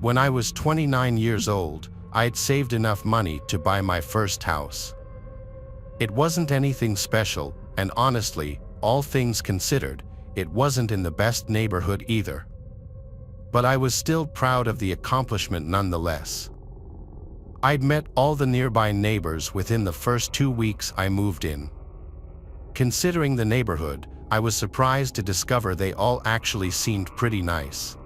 When I was 29 years old, I'd saved enough money to buy my first house. It wasn't anything special, and honestly, all things considered, it wasn't in the best neighborhood either. But I was still proud of the accomplishment nonetheless. I'd met all the nearby neighbors within the first 2 weeks I moved in. Considering the neighborhood, I was surprised to discover they all actually seemed pretty nice.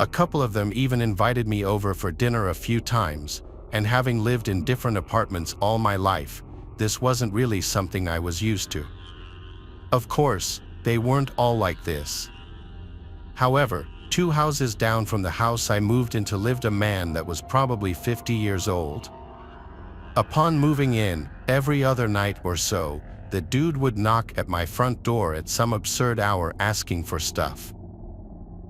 A couple of them even invited me over for dinner a few times, and having lived in different apartments all my life, this wasn't really something I was used to. Of course, they weren't all like this. However, 2 houses down from the house I moved into lived a man that was probably 50 years old. Upon moving in, every other night or so, the dude would knock at my front door at some absurd hour asking for stuff.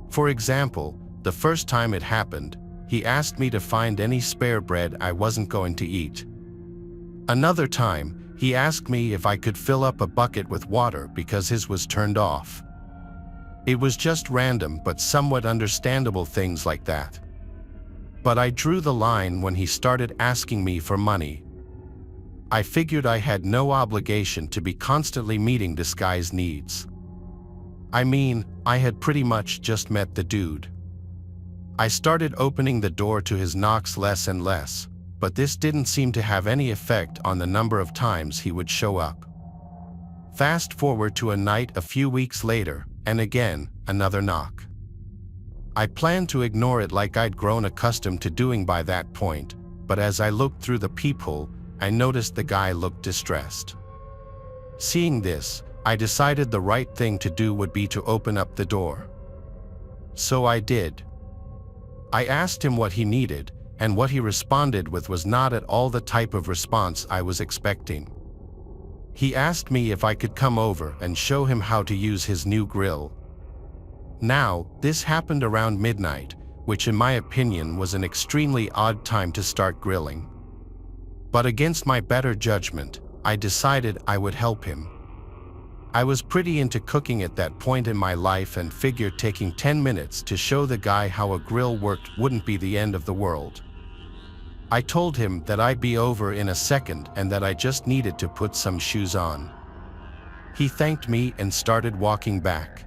For example, the first time it happened, he asked me to find any spare bread I wasn't going to eat. Another time, he asked me if I could fill up a bucket with water because his was turned off. It was just random but somewhat understandable things like that. But I drew the line when he started asking me for money. I figured I had no obligation to be constantly meeting this guy's needs. I mean, I had pretty much just met the dude. I started opening the door to his knocks less and less, but this didn't seem to have any effect on the number of times he would show up. Fast forward to a night a few weeks later, and again, another knock. I planned to ignore it like I'd grown accustomed to doing by that point, but as I looked through the peephole, I noticed the guy looked distressed. Seeing this, I decided the right thing to do would be to open up the door. So I did. I asked him what he needed, and what he responded with was not at all the type of response I was expecting. He asked me if I could come over and show him how to use his new grill. Now, this happened around midnight, which in my opinion was an extremely odd time to start grilling. But against my better judgment, I decided I would help him. I was pretty into cooking at that point in my life and figured taking 10 minutes to show the guy how a grill worked wouldn't be the end of the world. I told him that I'd be over in a second and that I just needed to put some shoes on. He thanked me and started walking back.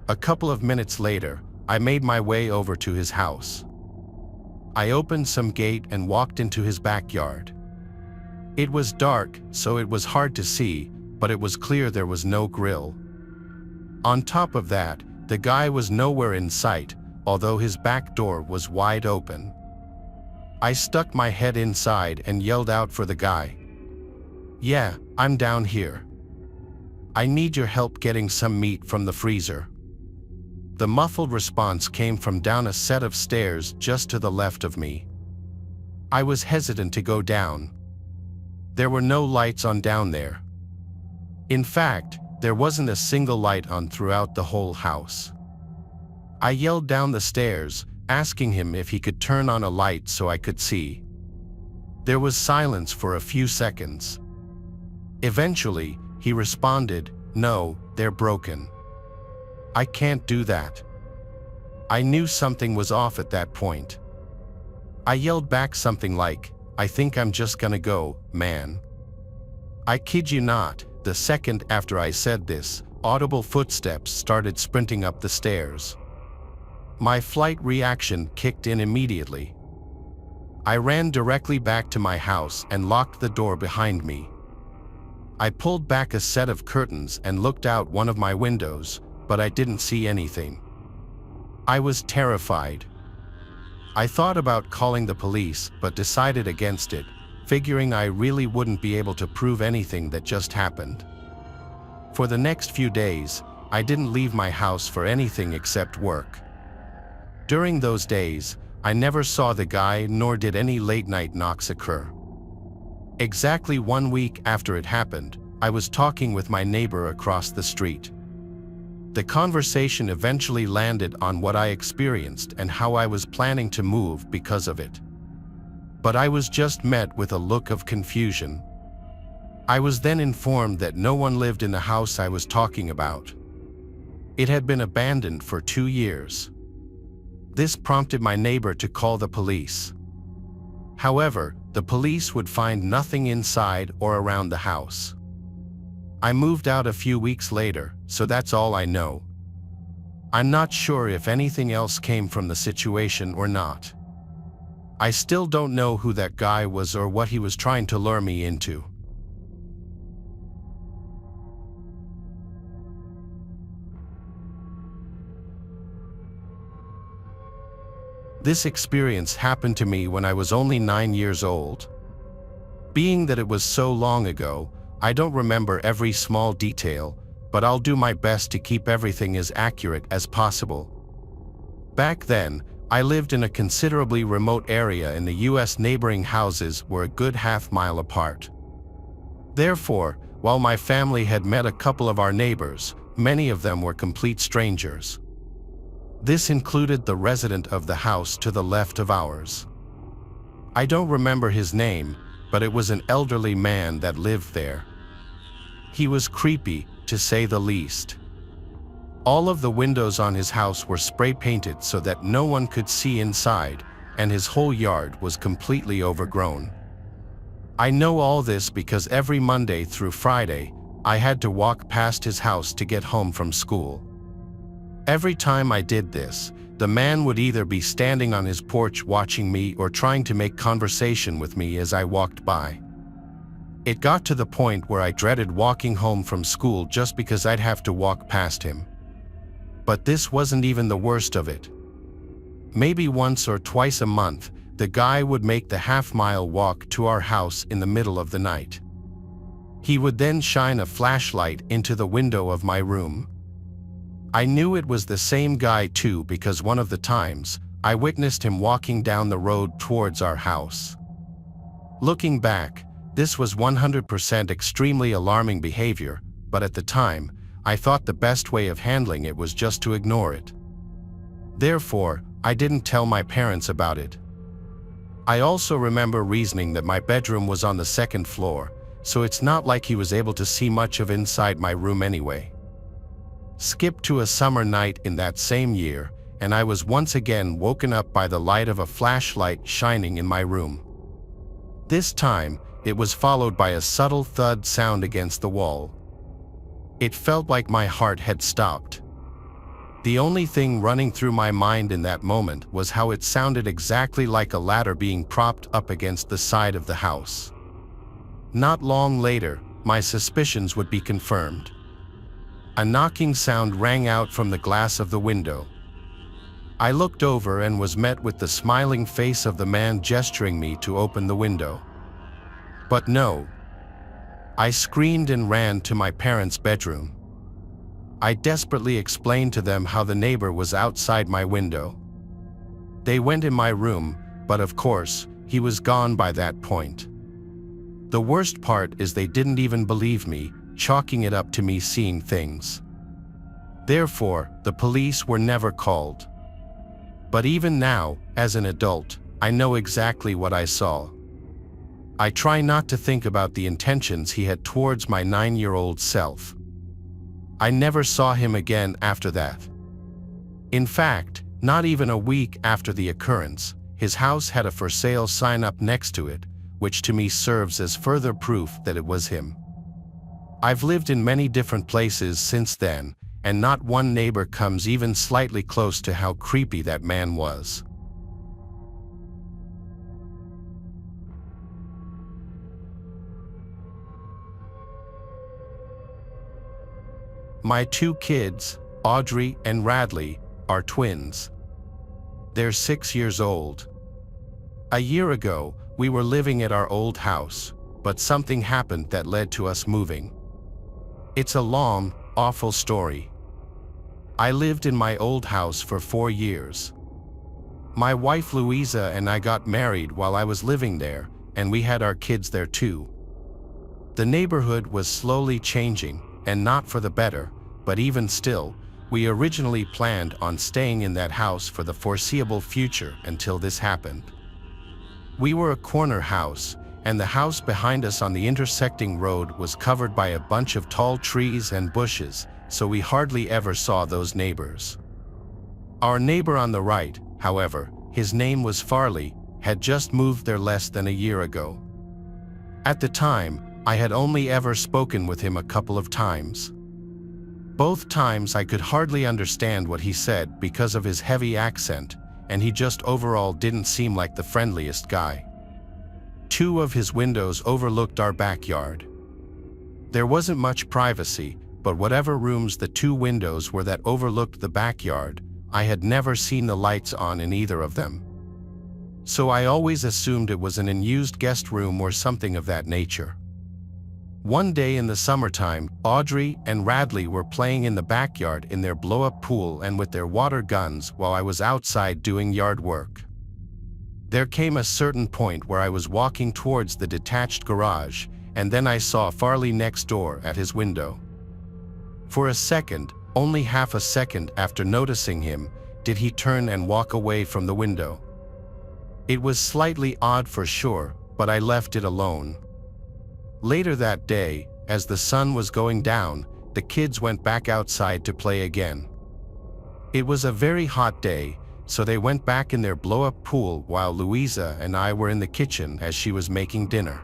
A couple of minutes later, I made my way over to his house. I opened some gate and walked into his backyard. It was dark, so it was hard to see, but it was clear there was no grill. On top of that, the guy was nowhere in sight, although his back door was wide open. I stuck my head inside and yelled out for the guy. "Yeah, I'm down here. I need your help getting some meat from the freezer." The muffled response came from down a set of stairs just to the left of me. I was hesitant to go down. There were no lights on down there. In fact, there wasn't a single light on throughout the whole house. I yelled down the stairs, asking him if he could turn on a light so I could see. There was silence for a few seconds. Eventually, he responded, "No, they're broken. I can't do that." I knew something was off at that point. I yelled back something like, "I think I'm just gonna go, man." I kid you not, the second after I said this, audible footsteps started sprinting up the stairs. My flight reaction kicked in immediately. I ran directly back to my house and locked the door behind me. I pulled back a set of curtains and looked out one of my windows, but I didn't see anything. I was terrified. I thought about calling the police, but decided against it, figuring I really wouldn't be able to prove anything that just happened. For the next few days, I didn't leave my house for anything except work. During those days, I never saw the guy nor did any late-night knocks occur. Exactly 1 week after it happened, I was talking with my neighbor across the street. The conversation eventually landed on what I experienced and how I was planning to move because of it. But I was just met with a look of confusion. I was then informed that no one lived in the house I was talking about. It had been abandoned for 2 years. This prompted my neighbor to call the police. However, the police would find nothing inside or around the house. I moved out a few weeks later, so that's all I know. I'm not sure if anything else came from the situation or not. I still don't know who that guy was or what he was trying to lure me into. This experience happened to me when I was only 9 years old. Being that it was so long ago, I don't remember every small detail, but I'll do my best to keep everything as accurate as possible. Back then, I lived in a considerably remote area in the US. Neighboring houses were a good half-mile apart. Therefore, while my family had met a couple of our neighbors, many of them were complete strangers. This included the resident of the house to the left of ours. I don't remember his name, but it was an elderly man that lived there. He was creepy, to say the least. All of the windows on his house were spray painted so that no one could see inside, and his whole yard was completely overgrown. I know all this because every Monday through Friday, I had to walk past his house to get home from school. Every time I did this, the man would either be standing on his porch watching me or trying to make conversation with me as I walked by. It got to the point where I dreaded walking home from school just because I'd have to walk past him. But this wasn't even the worst of it. Maybe once or twice a month, the guy would make the half-mile walk to our house in the middle of the night. He would then shine a flashlight into the window of my room. I knew it was the same guy too because one of the times, I witnessed him walking down the road towards our house. Looking back, this was 100% extremely alarming behavior, but at the time, I thought the best way of handling it was just to ignore it. Therefore, I didn't tell my parents about it. I also remember reasoning that my bedroom was on the second floor, so it's not like he was able to see much of inside my room anyway. Skip to a summer night in that same year, and I was once again woken up by the light of a flashlight shining in my room. This time, it was followed by a subtle thud sound against the wall. It felt like my heart had stopped. The only thing running through my mind in that moment was how it sounded exactly like a ladder being propped up against the side of the house. Not long later, my suspicions would be confirmed. A knocking sound rang out from the glass of the window. I looked over and was met with the smiling face of the man gesturing me to open the window. But no. I screamed and ran to my parents' bedroom. I desperately explained to them how the neighbor was outside my window. They went in my room, but of course, he was gone by that point. The worst part is they didn't even believe me, chalking it up to me seeing things. Therefore, the police were never called. But even now, as an adult, I know exactly what I saw. I try not to think about the intentions he had towards my 9-year-old self. I never saw him again after that. In fact, not even a week after the occurrence, his house had a for sale sign up next to it, which to me serves as further proof that it was him. I've lived in many different places since then, and not one neighbor comes even slightly close to how creepy that man was. My 2 kids, Audrey and Radley, are twins. They're 6 years old. A year ago, we were living at our old house, but something happened that led to us moving. It's a long, awful story. I lived in my old house for 4 years. My wife Louisa and I got married while I was living there, and we had our kids there too. The neighborhood was slowly changing, and not for the better, but even still, we originally planned on staying in that house for the foreseeable future until this happened. We were a corner house, and the house behind us on the intersecting road was covered by a bunch of tall trees and bushes, so we hardly ever saw those neighbors. Our neighbor on the right, however, his name was Farley, had just moved there less than a year ago. At the time, I had only ever spoken with him a couple of times. Both times I could hardly understand what he said because of his heavy accent, and he just overall didn't seem like the friendliest guy. 2 of his windows overlooked our backyard. There wasn't much privacy, but whatever rooms the 2 windows were that overlooked the backyard, I had never seen the lights on in either of them. So I always assumed it was an unused guest room or something of that nature. One day in the summertime, Audrey and Radley were playing in the backyard in their blow-up pool and with their water guns while I was outside doing yard work. There came a certain point where I was walking towards the detached garage, and then I saw Farley next door at his window. For a second, only half a second after noticing him, did he turn and walk away from the window. It was slightly odd for sure, but I left it alone. Later that day, as the sun was going down, the kids went back outside to play again. It was a very hot day, so they went back in their blow-up pool while Louisa and I were in the kitchen as she was making dinner.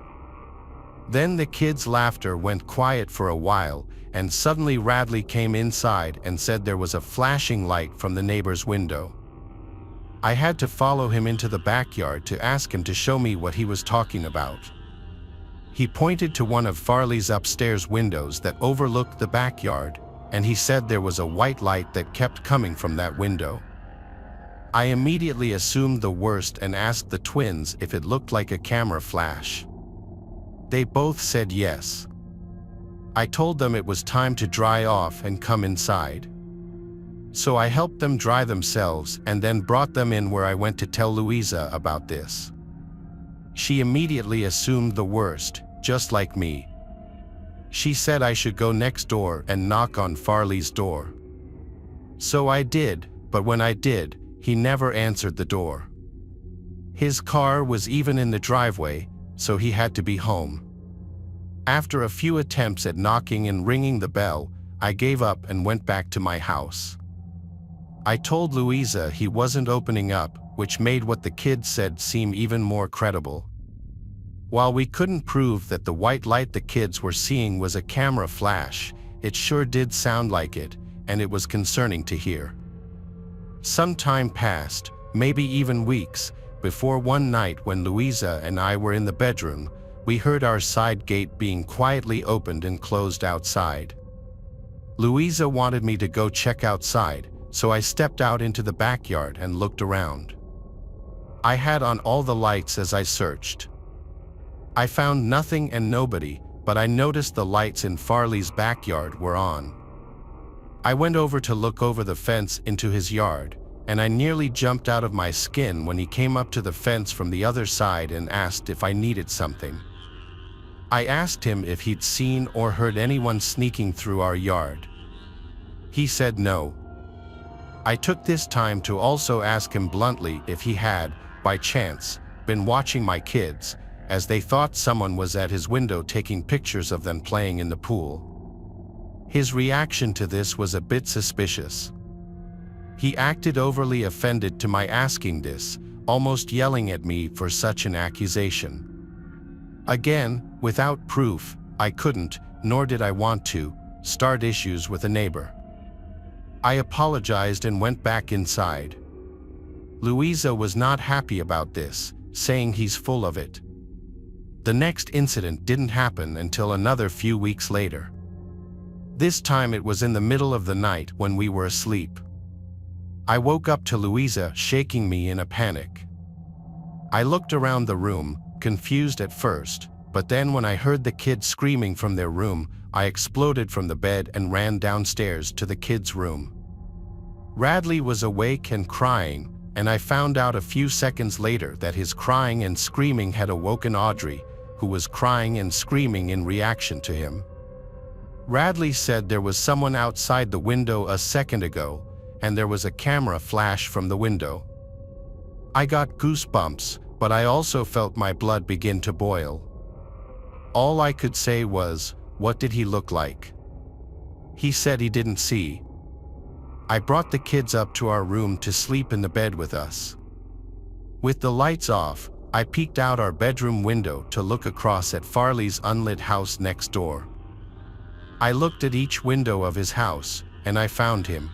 Then the kids' laughter went quiet for a while, and suddenly Radley came inside and said there was a flashing light from the neighbor's window. I had to follow him into the backyard to ask him to show me what he was talking about. He pointed to one of Farley's upstairs windows that overlooked the backyard, and he said there was a white light that kept coming from that window. I immediately assumed the worst and asked the twins if it looked like a camera flash. They both said yes. I told them it was time to dry off and come inside. So I helped them dry themselves and then brought them in where I went to tell Louisa about this. She immediately assumed the worst, just like me. She said I should go next door and knock on Farley's door. So I did, but when I did, he never answered the door. His car was even in the driveway, so he had to be home. After a few attempts at knocking and ringing the bell, I gave up and went back to my house. I told Louisa he wasn't opening up, which made what the kids said seem even more credible. While we couldn't prove that the white light the kids were seeing was a camera flash, it sure did sound like it, and it was concerning to hear. Some time passed, maybe even weeks, before one night when Louisa and I were in the bedroom, we heard our side gate being quietly opened and closed outside. Louisa wanted me to go check outside, so I stepped out into the backyard and looked around. I had on all the lights as I searched. I found nothing and nobody, but I noticed the lights in Farley's backyard were on. I went over to look over the fence into his yard, and I nearly jumped out of my skin when he came up to the fence from the other side and asked if I needed something. I asked him if he'd seen or heard anyone sneaking through our yard. He said no. I took this time to also ask him bluntly if he had, by chance, been watching my kids, as they thought someone was at his window taking pictures of them playing in the pool. His reaction to this was a bit suspicious. He acted overly offended to my asking this, almost yelling at me for such an accusation. Again, without proof, I couldn't, nor did I want to, start issues with a neighbor. I apologized and went back inside. Louisa was not happy about this, saying he's full of it. The next incident didn't happen until another few weeks later. This time it was in the middle of the night when we were asleep. I woke up to Louisa shaking me in a panic. I looked around the room, confused at first, but then when I heard the kids screaming from their room, I exploded from the bed and ran downstairs to the kids' room. Radley was awake and crying, and I found out a few seconds later that his crying and screaming had awoken Audrey, who was crying and screaming in reaction to him. Radley said there was someone outside the window a second ago, and there was a camera flash from the window. I got goosebumps, but I also felt my blood begin to boil. All I could say was, "What did he look like?" He said he didn't see. I brought the kids up to our room to sleep in the bed with us. With the lights off, I peeked out our bedroom window to look across at Farley's unlit house next door. I looked at each window of his house, and I found him.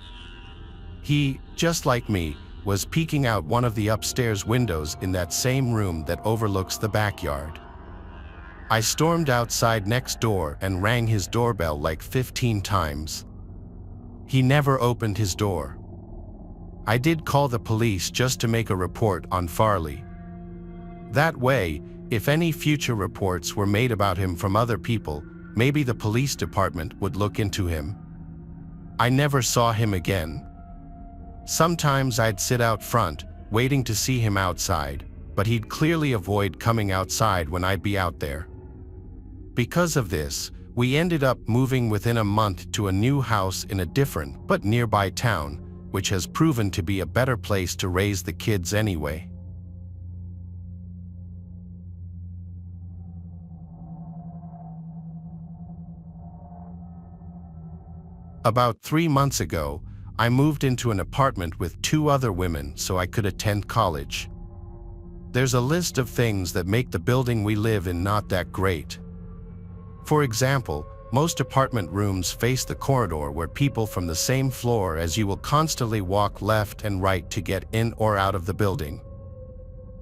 He, just like me, was peeking out one of the upstairs windows in that same room that overlooks the backyard. I stormed outside next door and rang his doorbell like 15 times. He never opened his door. I did call the police just to make a report on Farley. That way, if any future reports were made about him from other people, maybe the police department would look into him. I never saw him again. Sometimes I'd sit out front, waiting to see him outside, but he'd clearly avoid coming outside when I'd be out there. Because of this, we ended up moving within a month to a new house in a different but nearby town, which has proven to be a better place to raise the kids anyway. About 3 months ago, I moved into an apartment with 2 other women so I could attend college. There's a list of things that make the building we live in not that great. For example, most apartment rooms face the corridor where people from the same floor as you will constantly walk left and right to get in or out of the building.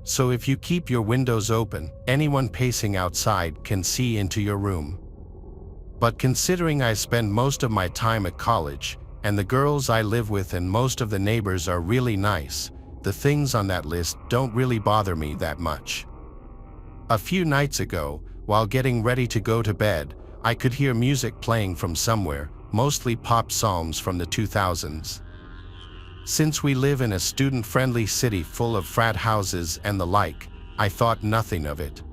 So if you keep your windows open, anyone pacing outside can see into your room. But considering I spend most of my time at college, and the girls I live with and most of the neighbors are really nice, the things on that list don't really bother me that much. A few nights ago, while getting ready to go to bed, I could hear music playing from somewhere, mostly pop songs from the 2000s. Since we live in a student-friendly city full of frat houses and the like, I thought nothing of it.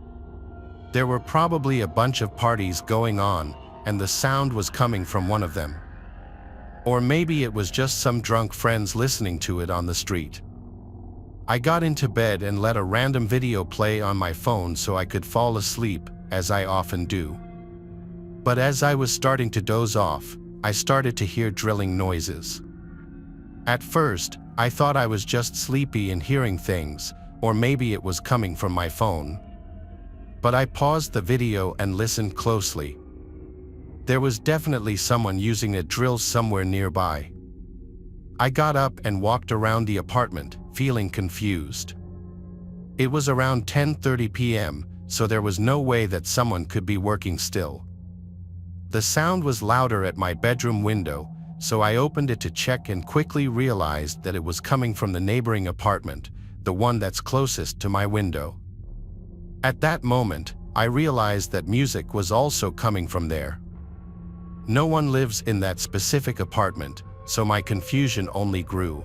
There were probably a bunch of parties going on, and the sound was coming from one of them. Or maybe it was just some drunk friends listening to it on the street. I got into bed and let a random video play on my phone so I could fall asleep, as I often do. But as I was starting to doze off, I started to hear drilling noises. At first, I thought I was just sleepy and hearing things, or maybe it was coming from my phone. But I paused the video and listened closely. There was definitely someone using a drill somewhere nearby. I got up and walked around the apartment, feeling confused. It was around 10:30 p.m., so there was no way that someone could be working still. The sound was louder at my bedroom window, so I opened it to check and quickly realized that it was coming from the neighboring apartment, the one that's closest to my window. At that moment, I realized that music was also coming from there. No one lives in that specific apartment, so my confusion only grew.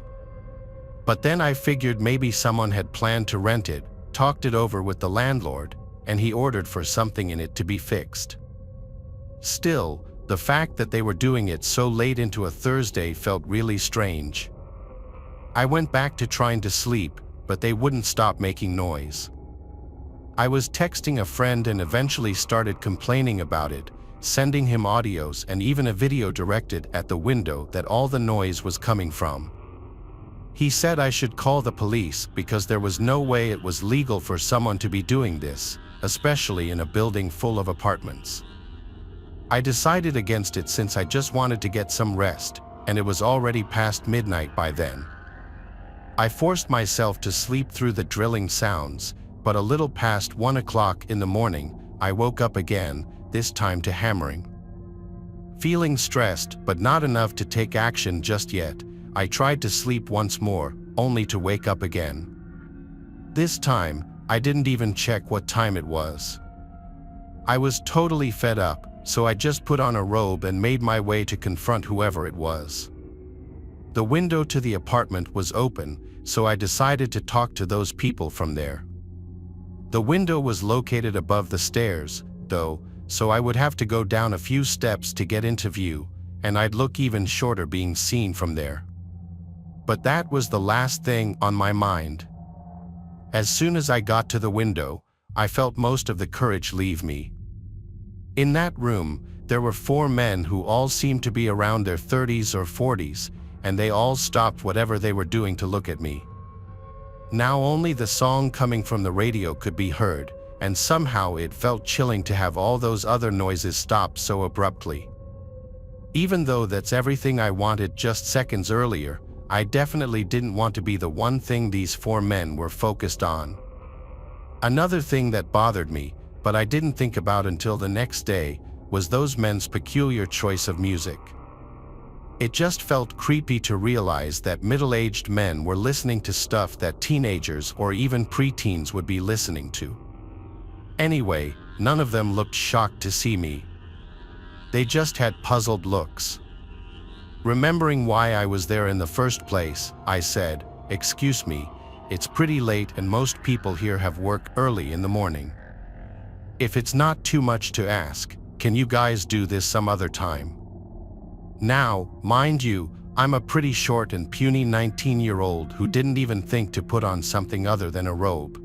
But then I figured maybe someone had planned to rent it, talked it over with the landlord, and he ordered for something in it to be fixed. Still, the fact that they were doing it so late into a Thursday felt really strange. I went back to trying to sleep, but they wouldn't stop making noise. I was texting a friend and eventually started complaining about it, sending him audios and even a video directed at the window that all the noise was coming from. He said I should call the police because there was no way it was legal for someone to be doing this, especially in a building full of apartments. I decided against it since I just wanted to get some rest, and it was already past midnight by then. I forced myself to sleep through the drilling sounds, but a little past 1 o'clock in the morning, I woke up again, this time to hammering. Feeling stressed, but not enough to take action just yet, I tried to sleep once more, only to wake up again. This time, I didn't even check what time it was. I was totally fed up, so I just put on a robe and made my way to confront whoever it was. The window to the apartment was open, so I decided to talk to those people from there. The window was located above the stairs, though, so I would have to go down a few steps to get into view, and I'd look even shorter being seen from there. But that was the last thing on my mind. As soon as I got to the window, I felt most of the courage leave me. In that room, there were 4 men who all seemed to be around their 30s or 40s, and they all stopped whatever they were doing to look at me. Now only the song coming from the radio could be heard, and somehow it felt chilling to have all those other noises stop so abruptly. Even though that's everything I wanted just seconds earlier, I definitely didn't want to be the one thing these four men were focused on. Another thing that bothered me, but I didn't think about until the next day, was those men's peculiar choice of music. It just felt creepy to realize that middle-aged men were listening to stuff that teenagers or even preteens would be listening to. Anyway, none of them looked shocked to see me. They just had puzzled looks. Remembering why I was there in the first place, I said, "Excuse me, it's pretty late and most people here have work early in the morning. If it's not too much to ask, can you guys do this some other time?" Now, mind you, I'm a pretty short and puny 19-year-old who didn't even think to put on something other than a robe.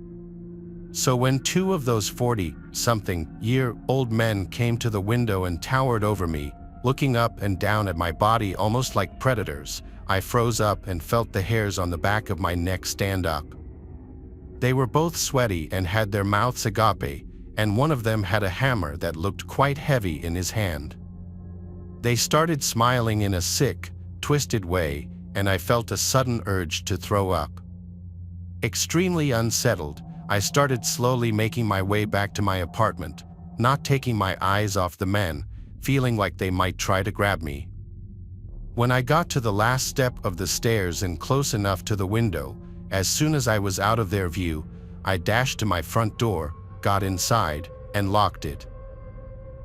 So when two of those 40-something-year-old men came to the window and towered over me, looking up and down at my body almost like predators, I froze up and felt the hairs on the back of my neck stand up. They were both sweaty and had their mouths agape, and one of them had a hammer that looked quite heavy in his hand. They started smiling in a sick, twisted way, and I felt a sudden urge to throw up. Extremely unsettled, I started slowly making my way back to my apartment, not taking my eyes off the men, feeling like they might try to grab me. When I got to the last step of the stairs and close enough to the window, as soon as I was out of their view, I dashed to my front door, got inside, and locked it.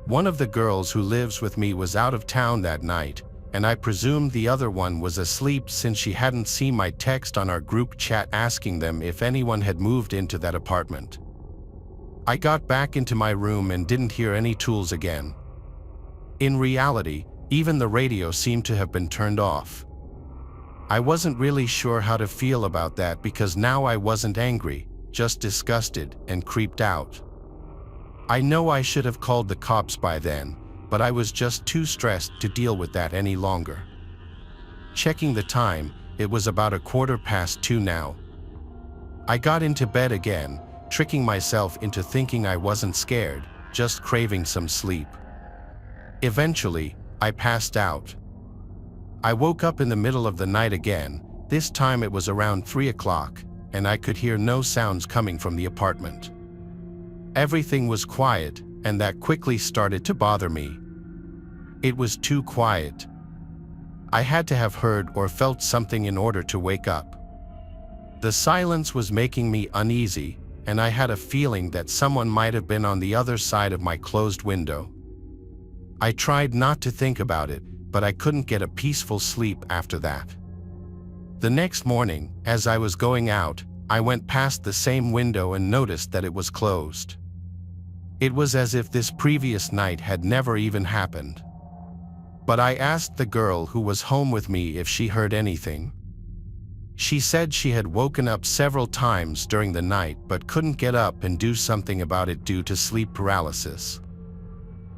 One of the girls who lives with me was out of town that night, and I presumed the other one was asleep since she hadn't seen my text on our group chat asking them if anyone had moved into that apartment. I got back into my room and didn't hear any tools again. In reality, even the radio seemed to have been turned off. I wasn't really sure how to feel about that because now I wasn't angry, just disgusted and creeped out. I know I should have called the cops by then, but I was just too stressed to deal with that any longer. Checking the time, it was about 2:15 now. I got into bed again, tricking myself into thinking I wasn't scared, just craving some sleep. Eventually, I passed out. I woke up in the middle of the night again. This time it was around 3 o'clock, and I could hear no sounds coming from the apartment. Everything was quiet, and that quickly started to bother me. It was too quiet. I had to have heard or felt something in order to wake up. The silence was making me uneasy, and I had a feeling that someone might have been on the other side of my closed window. I tried not to think about it, but I couldn't get a peaceful sleep after that. The next morning, as I was going out, I went past the same window and noticed that it was closed. It was as if this previous night had never even happened. But I asked the girl who was home with me if she heard anything. She said she had woken up several times during the night but couldn't get up and do something about it due to sleep paralysis.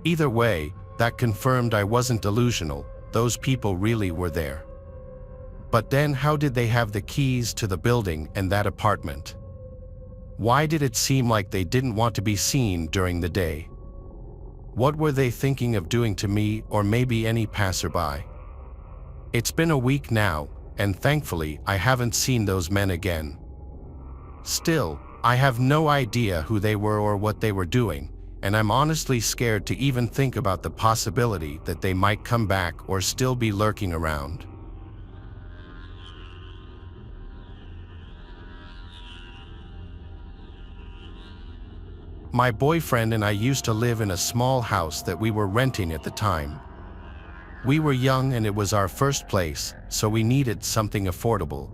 Either way, that confirmed I wasn't delusional, those people really were there. But then how did they have the keys to the building and that apartment? Why did it seem like they didn't want to be seen during the day? What were they thinking of doing to me or maybe any passerby? It's been a week now, and thankfully I haven't seen those men again. Still, I have no idea who they were or what they were doing, and I'm honestly scared to even think about the possibility that they might come back or still be lurking around. My boyfriend and I used to live in a small house that we were renting at the time. We were young and it was our first place, so we needed something affordable.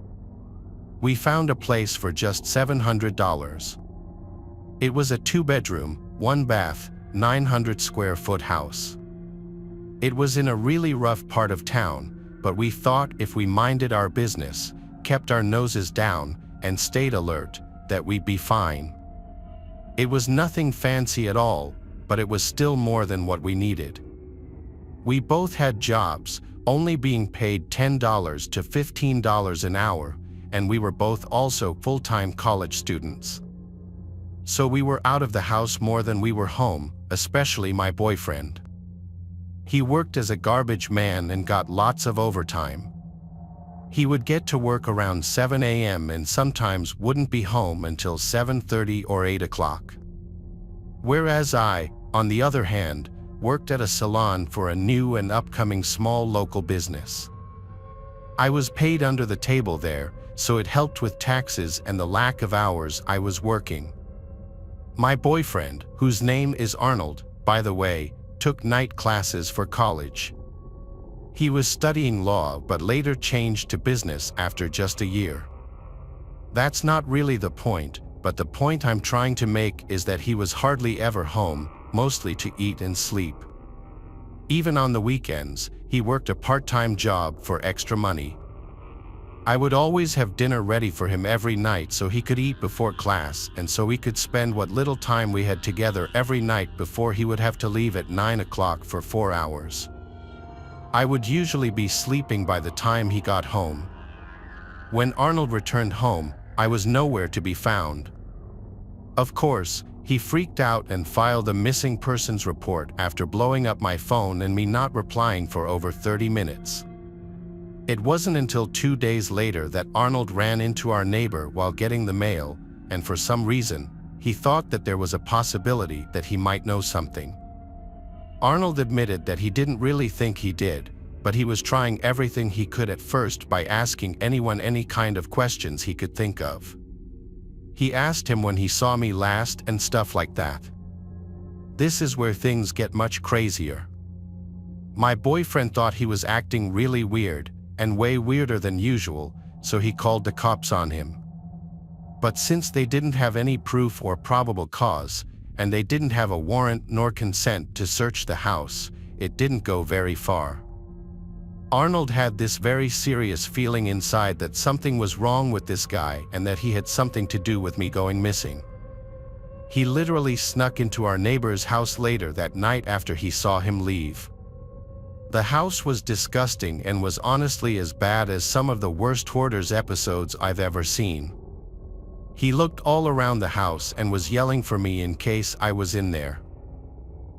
We found a place for just $700. It was a 2-bedroom, 1-bath, 900-square-foot house. It was in a really rough part of town, but we thought if we minded our business, kept our noses down, and stayed alert, that we'd be fine. It was nothing fancy at all, but it was still more than what we needed. We both had jobs, only being paid $10 to $15 an hour, and we were both also full-time college students. So we were out of the house more than we were home, especially my boyfriend. He worked as a garbage man and got lots of overtime. He would get to work around 7 a.m. and sometimes wouldn't be home until 7:30 or 8 o'clock. Whereas I, on the other hand, worked at a salon for a new and upcoming small local business. I was paid under the table there, so it helped with taxes and the lack of hours I was working. My boyfriend, whose name is Arnold, by the way, took night classes for college. He was studying law but later changed to business after just a year. That's not really the point, but the point I'm trying to make is that he was hardly ever home, mostly to eat and sleep. Even on the weekends, he worked a part-time job for extra money. I would always have dinner ready for him every night so he could eat before class and so we could spend what little time we had together every night before he would have to leave at 9 o'clock for 4 hours. I would usually be sleeping by the time he got home. When Arnold returned home, I was nowhere to be found. Of course, he freaked out and filed a missing persons report after blowing up my phone and me not replying for over 30 minutes. It wasn't until 2 days later that Arnold ran into our neighbor while getting the mail, and for some reason, he thought that there was a possibility that he might know something. Arnold admitted that he didn't really think he did, but he was trying everything he could at first by asking anyone any kind of questions he could think of. He asked him when he saw me last and stuff like that. This is where things get much crazier. My boyfriend thought he was acting really weird, and way weirder than usual, so he called the cops on him. But since they didn't have any proof or probable cause, and they didn't have a warrant nor consent to search the house, it didn't go very far. Arnold had this very serious feeling inside that something was wrong with this guy and that he had something to do with me going missing. He literally snuck into our neighbor's house later that night after he saw him leave. The house was disgusting and was honestly as bad as some of the worst Hoarders episodes I've ever seen. He looked all around the house and was yelling for me in case I was in there.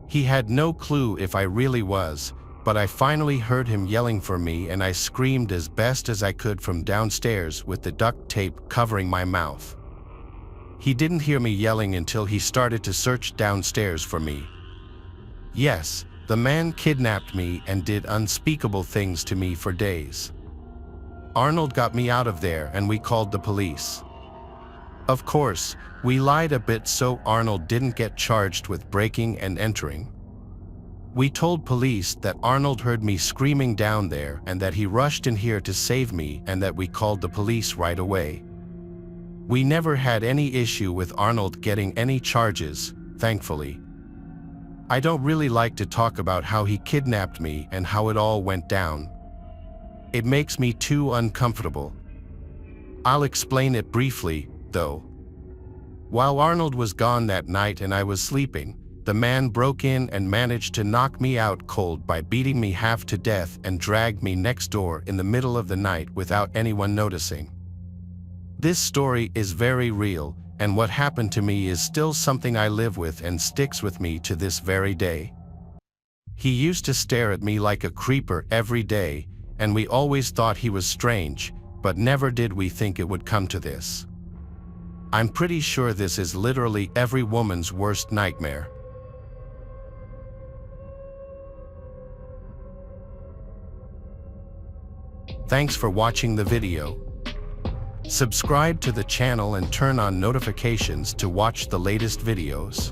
He had no clue if I really was, but I finally heard him yelling for me and I screamed as best as I could from downstairs with the duct tape covering my mouth. He didn't hear me yelling until he started to search downstairs for me. Yes, the man kidnapped me and did unspeakable things to me for days. Arnold got me out of there and we called the police. Of course, we lied a bit so Arnold didn't get charged with breaking and entering. We told police that Arnold heard me screaming down there and that he rushed in here to save me and that we called the police right away. We never had any issue with Arnold getting any charges, thankfully. I don't really like to talk about how he kidnapped me and how it all went down. It makes me too uncomfortable. I'll explain it briefly, though. While Arnold was gone that night and I was sleeping, the man broke in and managed to knock me out cold by beating me half to death and dragged me next door in the middle of the night without anyone noticing. This story is very real, and what happened to me is still something I live with and sticks with me to this very day. He used to stare at me like a creeper every day, and we always thought he was strange, but never did we think it would come to this. I'm pretty sure this is literally every woman's worst nightmare. Thanks for watching the video. Subscribe to the channel and turn on notifications to watch the latest videos.